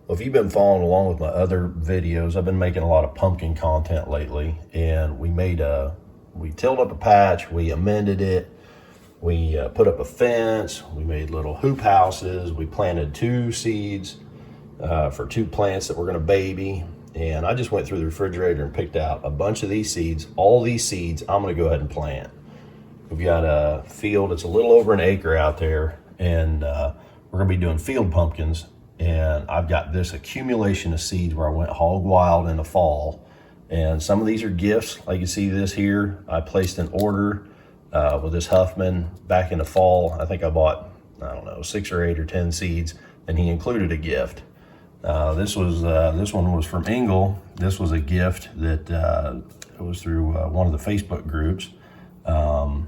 Well, if you've been following along with my other videos, I've been making a lot of pumpkin content lately, and we tilled up a patch, we amended it, we put up a fence, we made little hoop houses, we planted 2 seeds for 2 plants that we're going to baby. And I just went through the refrigerator and picked out a bunch of these seeds. All these seeds I'm going to go ahead and plant. We've got a field, it's a little over an acre out there, and we're going to be doing field pumpkins. And I've got this accumulation of seeds where I went hog wild in the fall. And some of these are gifts. Like you see this here, I placed an order with this Huffman back in the fall. I think I bought, I don't know, 6 or 8 or 10 seeds, and he included a gift. This one was from Engel. This was a gift that it was through one of the Facebook groups. And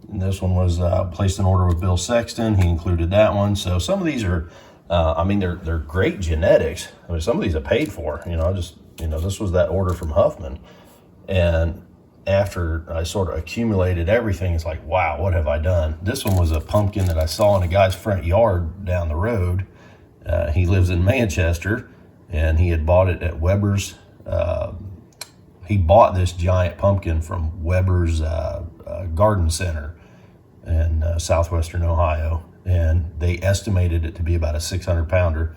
this one was placed an order with Bill Sexton. He included that one. So some of these are, they're great genetics. I mean, some of these I paid for. This was that order from Huffman. And after I sort of accumulated everything, it's like, wow, what have I done? This one was a pumpkin that I saw in a guy's front yard down the road. He lives in Manchester, and he had bought it at Weber's. He bought this giant pumpkin from Weber's Garden Center in southwestern Ohio, and they estimated it to be about a 600-pounder.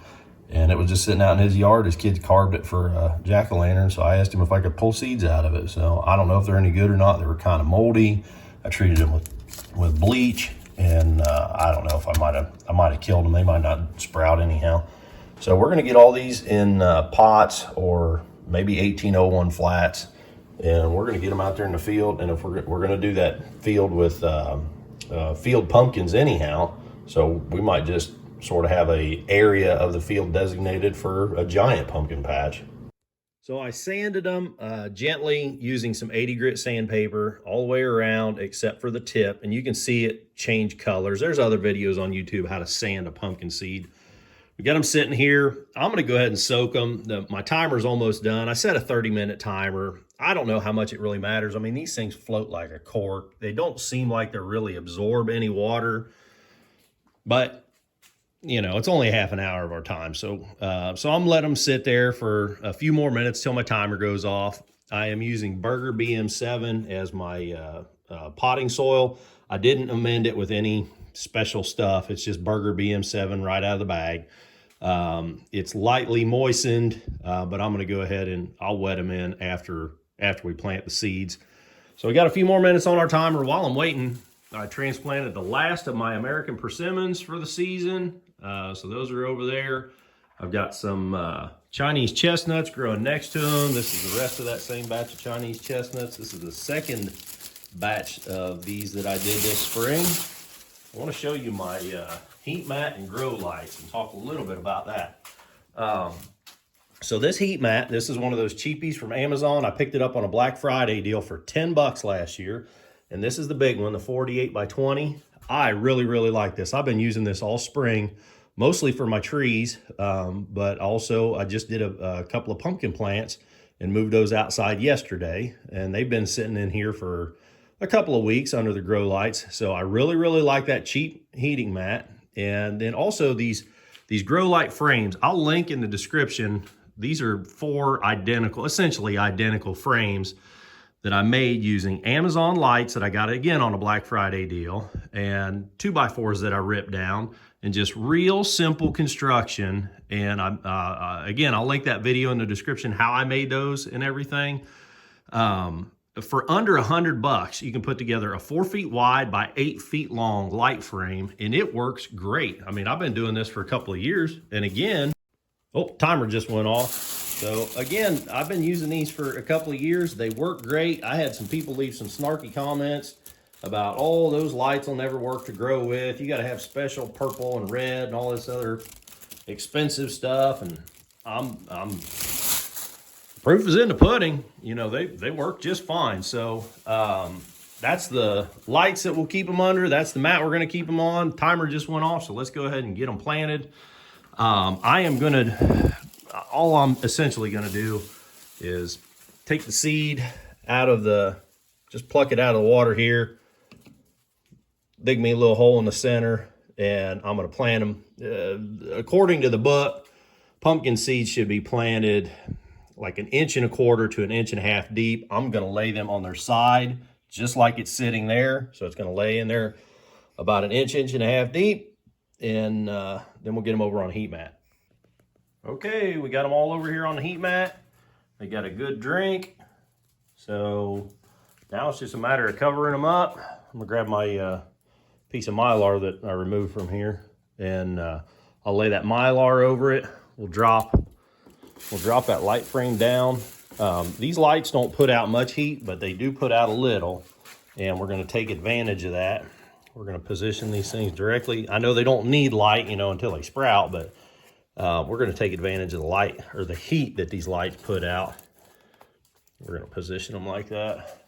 And it was just sitting out in his yard. His kids carved it for a jack-o'-lantern, so I asked him if I could pull seeds out of it. So I don't know if they're any good or not. They were kind of moldy. I treated them with bleach, and I don't know if I might have killed them. They might not sprout anyhow. So we're going to get all these in pots or maybe 1801 flats, and we're going to get them out there in the field. And if we're going to do that field with field pumpkins anyhow, so we might just sort of have a area of the field designated for a giant pumpkin patch. So I sanded them gently using some 80 grit sandpaper all the way around except for the tip, and you can see it change colors. There's other videos on YouTube how to sand a pumpkin seed. We got them sitting here. I'm going to go ahead and soak them. My timer's almost done. I set a 30-minute timer. I don't know how much it really matters. I mean, these things float like a cork. They don't seem like they really absorb any water, but it's only half an hour of our time. So I'm letting them sit there for a few more minutes till my timer goes off. I am using Burger BM7 as my potting soil. I didn't amend it with any special stuff. It's just Burger BM7 right out of the bag. It's lightly moistened, but I'm going to go ahead and I'll wet them in after we plant the seeds. So we got a few more minutes on our timer. While I'm waiting, I transplanted the last of my American persimmons for the season. So those are over there. I've got some Chinese chestnuts growing next to them. This is the rest of that same batch of Chinese chestnuts. This is the second batch of these that I did this spring. I want to show you my heat mat and grow lights and talk a little bit about that. So this heat mat, this is one of those cheapies from Amazon. I picked it up on a Black Friday deal for 10 bucks last year. And this is the big one, the 48 by 20. I really, really like this. I've been using this all spring, mostly for my trees, but also I just did a couple of pumpkin plants and moved those outside yesterday. And they've been sitting in here for a couple of weeks under the grow lights. So I really, really like that cheap heating mat. And then also these grow light frames, I'll link in the description. These are 4 essentially identical frames that I made using Amazon lights that I got again on a Black Friday deal, and 2x4s that I ripped down, and just real simple construction. And again, I'll link that video in the description how I made those and everything. For under 100 bucks, you can put together a 4 feet wide by 8 feet long light frame, and it works great. I mean, I've been doing this for a couple of years, and again, timer just went off. So again, I've been using these for a couple of years. They work great. I had some people leave some snarky comments about, oh, those lights will never work to grow with. You got to have special purple and red and all this other expensive stuff. And proof is in the pudding. They work just fine. So that's the lights that we'll keep them under. That's the mat we're going to keep them on. Timer just went off, so let's go ahead and get them planted. All I'm essentially going to do is take the seed out of just pluck it out of the water here, dig me a little hole in the center, and I'm going to plant them according to the book. pumpkin seeds should be planted like 1.25 inches to 1.5 inches deep. I'm gonna lay them on their side, just like it's sitting there. So it's gonna lay in there about 1.5 inches deep, and then we'll get them over on a heat mat. Okay, we got them all over here on the heat mat. They got a good drink. So now it's just a matter of covering them up. I'm gonna grab my piece of Mylar that I removed from here, and I'll lay that Mylar over it. We'll drop that light frame down. These lights don't put out much heat, but they do put out a little, and we're gonna take advantage of that. We're gonna position these things directly. I know they don't need light, you know, until they sprout, but we're gonna take advantage of the light or the heat that these lights put out. We're gonna position them like that.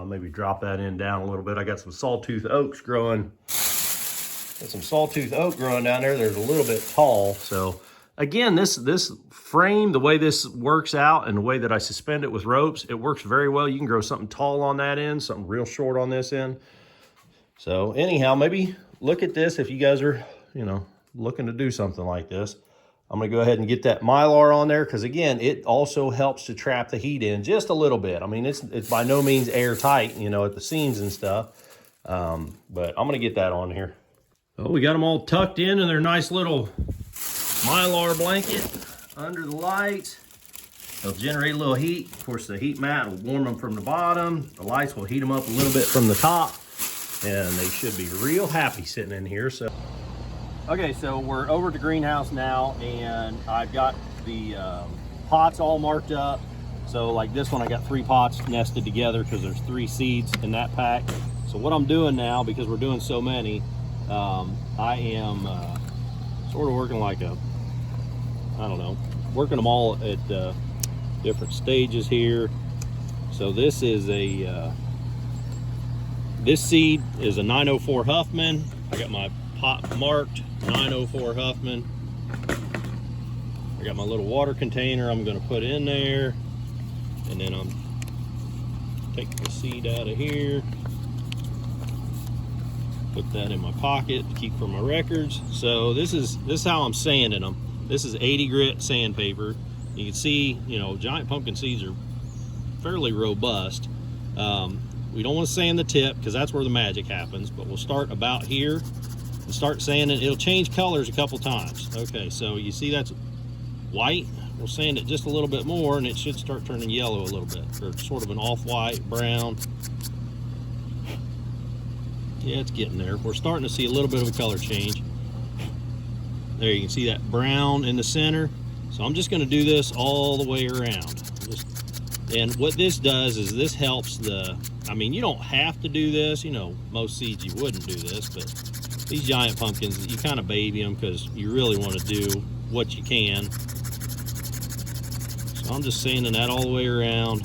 Maybe drop that in down a little bit. I got some sawtooth oaks growing. Got some sawtooth oak growing down there. There's a little bit tall. So again, this frame, the way this works out and the way that I suspend it with ropes, it works very well. You can grow something tall on that end, something real short on this end. So anyhow, maybe look at this if you guys are, you know, looking to do something like this. I'm gonna go ahead and get that Mylar on there, because again, it also helps to trap the heat in just a little bit. I mean, it's by no means airtight, you know, at the seams and stuff. But I'm gonna get that on here. Oh, we got them all tucked in their nice little Mylar blanket under the lights. They'll generate a little heat. Of course, the heat mat will warm them from the bottom. The lights will heat them up a little bit from the top, and they should be real happy sitting in here. So. Okay, so we're over at the greenhouse now, and I've got the pots all marked up. So like this one, I got 3 pots nested together because there's 3 seeds in that pack. So what I'm doing now, because we're doing so many, I am sort of working like a, I don't know, working them all at different stages here. So this is a, this seed is a 904 Huffman. I got my pot marked 904 Huffman. I got my little water container I'm going to put in there, and then I'm taking the seed out of here, put that in my pocket to keep for my records. So this is how I'm sanding them. This is 80 grit sandpaper. You can see, you know, giant pumpkin seeds are fairly robust. We don't want to sand the tip because that's where the magic happens, but we'll start about here and start sanding. It'll change colors a couple times. Okay, so you see that's white. We'll sand it just a little bit more, and it should start turning yellow a little bit, or sort of an off-white brown. Yeah, it's getting there. We're starting to see a little bit of a color change. There, you can see that brown in the center. So I'm just going to do this all the way around. And what this does is this helps the, I mean, you don't have to do this. You know, most seeds you wouldn't do this, but these giant pumpkins, you kind of baby them because you really want to do what you can. So I'm just sanding that all the way around.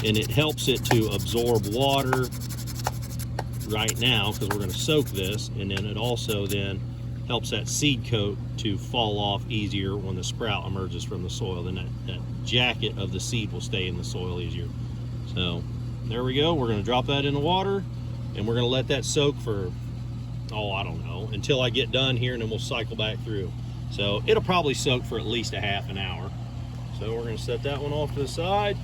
And it helps it to absorb water right now because we're going to soak this, and then it also then helps that seed coat to fall off easier when the sprout emerges from the soil. Then that jacket of the seed will stay in the soil easier. So there we go. We're going to drop that in the water, and we're going to let that soak for, oh, I don't know, until I get done here, and then we'll cycle back through. So it'll probably soak for at least a half an hour. So we're going to set that one off to the side,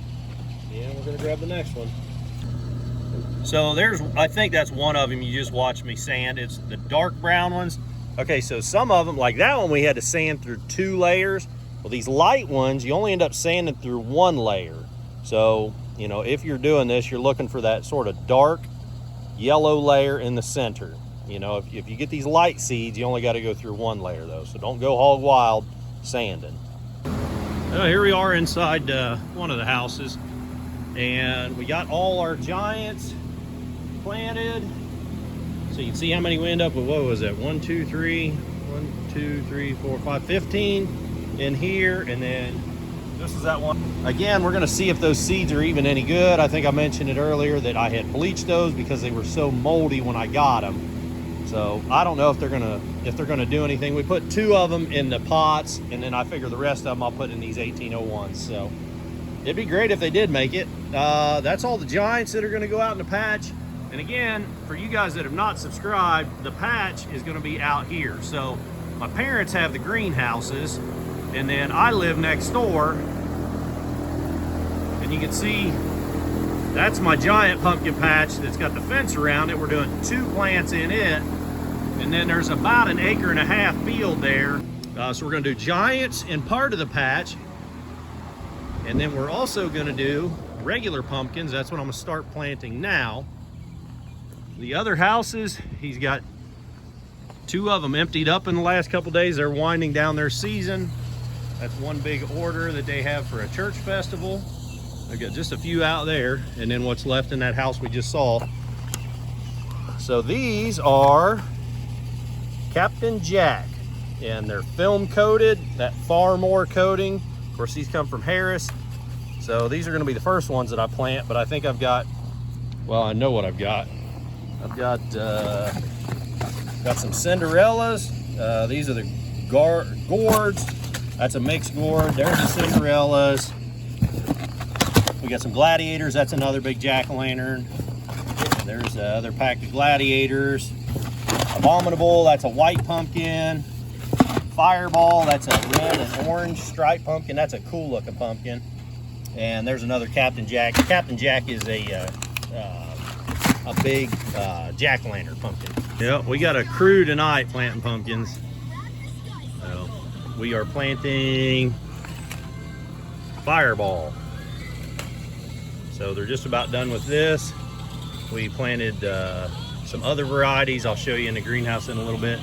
and we're going to grab the next one. So there's, I think that's one of them you just watched me sand. It's the dark brown ones. Okay, so some of them, like that one, we had to sand through 2 layers. Well, these light ones, you only end up sanding through 1 layer. So, you know, if you're doing this, you're looking for that sort of dark yellow layer in the center. You know, if you get these light seeds, you only got to go through 1 layer though. So don't go hog wild sanding. Here we are inside one of the houses, and we got all our giants planted. So you can see how many we end up with. What was that? 1, 2, 3, 1, 2, 3, 4, 5, 15 in here. And then this is that one. Again, we're gonna see if those seeds are even any good. I think I mentioned it earlier that I had bleached those because they were so moldy when I got them. So I don't know if they're gonna do anything. We put 2 of them in the pots, and then I figure the rest of them I'll put in these 1801s. So it'd be great if they did make it. That's all the giants that are gonna go out in the patch. And again, for you guys that have not subscribed, the patch is gonna be out here. So my parents have the greenhouses, and then I live next door. And you can see, that's my giant pumpkin patch that's got the fence around it. We're doing 2 plants in it. And then there's about an 1.5 acre field there. So we're gonna do giants in part of the patch. And then we're also gonna do regular pumpkins. That's what I'm gonna start planting now. The other houses, he's got 2 of them emptied up in the last couple days. They're winding down their season. That's one big order that they have for a church festival. I've got just a few out there, and then what's left in that house we just saw. So these are Captain Jack, and they're film coated, that Farmore coating. Of course, these come from Harris. So these are gonna be the first ones that I plant, but I think I've got, well, I know what I've got. I've got some Cinderellas. These are the gourds. That's a mixed gourd. There's the Cinderellas. We got some gladiators. That's another big jack-o'-lantern. There's the other pack of gladiators. Abominable, that's a white pumpkin. Fireball, that's a red and orange striped pumpkin. That's a cool looking pumpkin. And there's another Captain Jack. Captain Jack is a big jack-o'-lantern pumpkin. Yeah, we got a crew tonight planting pumpkins. So we are planting Fireball. So they're just about done with this. We planted some other varieties. I'll show you in the greenhouse in a little bit.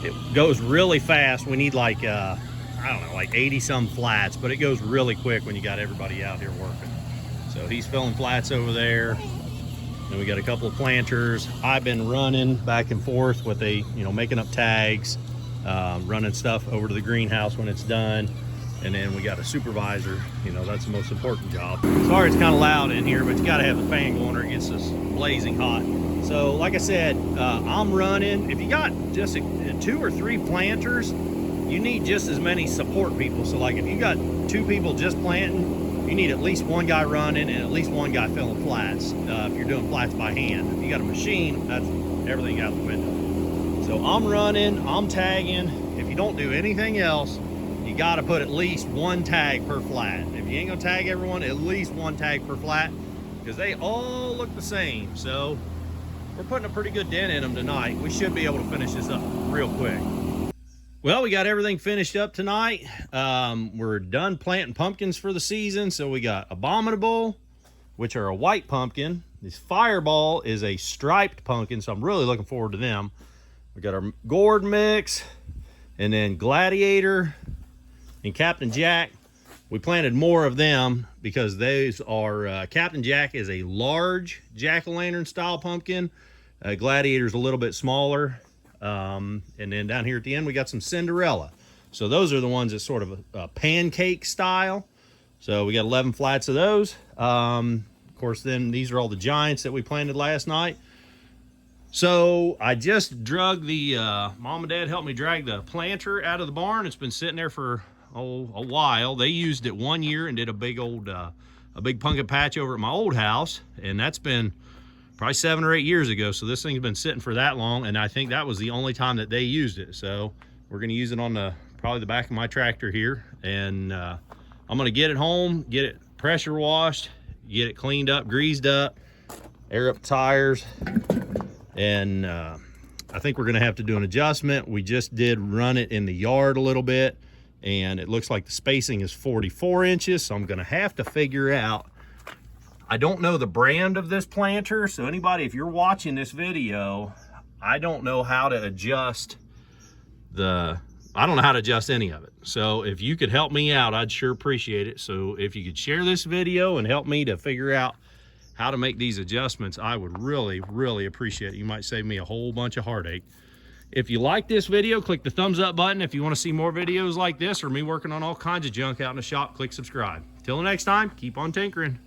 It goes really fast. We need like, I don't know, like 80 some flats, but it goes really quick when you got everybody out here working. So he's filling flats over there. And we got a couple of planters. I've been running back and forth with making up tags, running stuff over to the greenhouse when it's done. And then we got a supervisor, that's the most important job. Sorry it's kind of loud in here, but you gotta have the fan going or it gets us blazing hot. So like I said, I'm running. If you got just 2 or 3 planters, you need just as many support people. So like if you got 2 people just planting, you need at least 1 guy running and at least 1 guy filling flats. If you're doing flats by hand. If you got a machine, that's everything out the window. So I'm running, I'm tagging. If you don't do anything else, you got to put at least 1 tag per flat. If you ain't gonna tag everyone, at least 1 tag per flat, because they all look the same. So we're putting a pretty good dent in them tonight. We should be able to finish this up real quick. Well, we got everything finished up tonight. We're done planting pumpkins for the season. So we got Abominable, which are a white pumpkin. This Fireball is a striped pumpkin, so I'm really looking forward to them. We got our gourd mix, and then Gladiator and Captain Jack. We planted more of them because those are, Captain Jack is a large jack-o'-lantern style pumpkin. Gladiator's a little bit smaller. And then down here at the end, we got some Cinderella. So those are the ones that sort of a pancake style. So we got 11 flats of those. Of course, then these are all the giants that we planted last night. So I just drug the, Mom and Dad helped me drag the planter out of the barn. It's been sitting there for a while. They used it 1 year and did a big pumpkin patch over at my old house. And that's been probably 7 or 8 years ago. So this thing's been sitting for that long. And I think that was the only time that they used it. So we're going to use it on probably the back of my tractor here. And I'm going to get it home, get it pressure washed, get it cleaned up, greased up, air up tires. And I think we're going to have to do an adjustment. We just did run it in the yard a little bit, and it looks like the spacing is 44 inches. So I'm going to have to figure out, I don't know the brand of this planter. So anybody, if you're watching this video, I don't know how to adjust I don't know how to adjust any of it. So if you could help me out, I'd sure appreciate it. So if you could share this video and help me to figure out how to make these adjustments, I would really, really appreciate it. You might save me a whole bunch of heartache. If you like this video, click the thumbs up button. If you want to see more videos like this or me working on all kinds of junk out in the shop, click subscribe. Till the next time, keep on tinkering.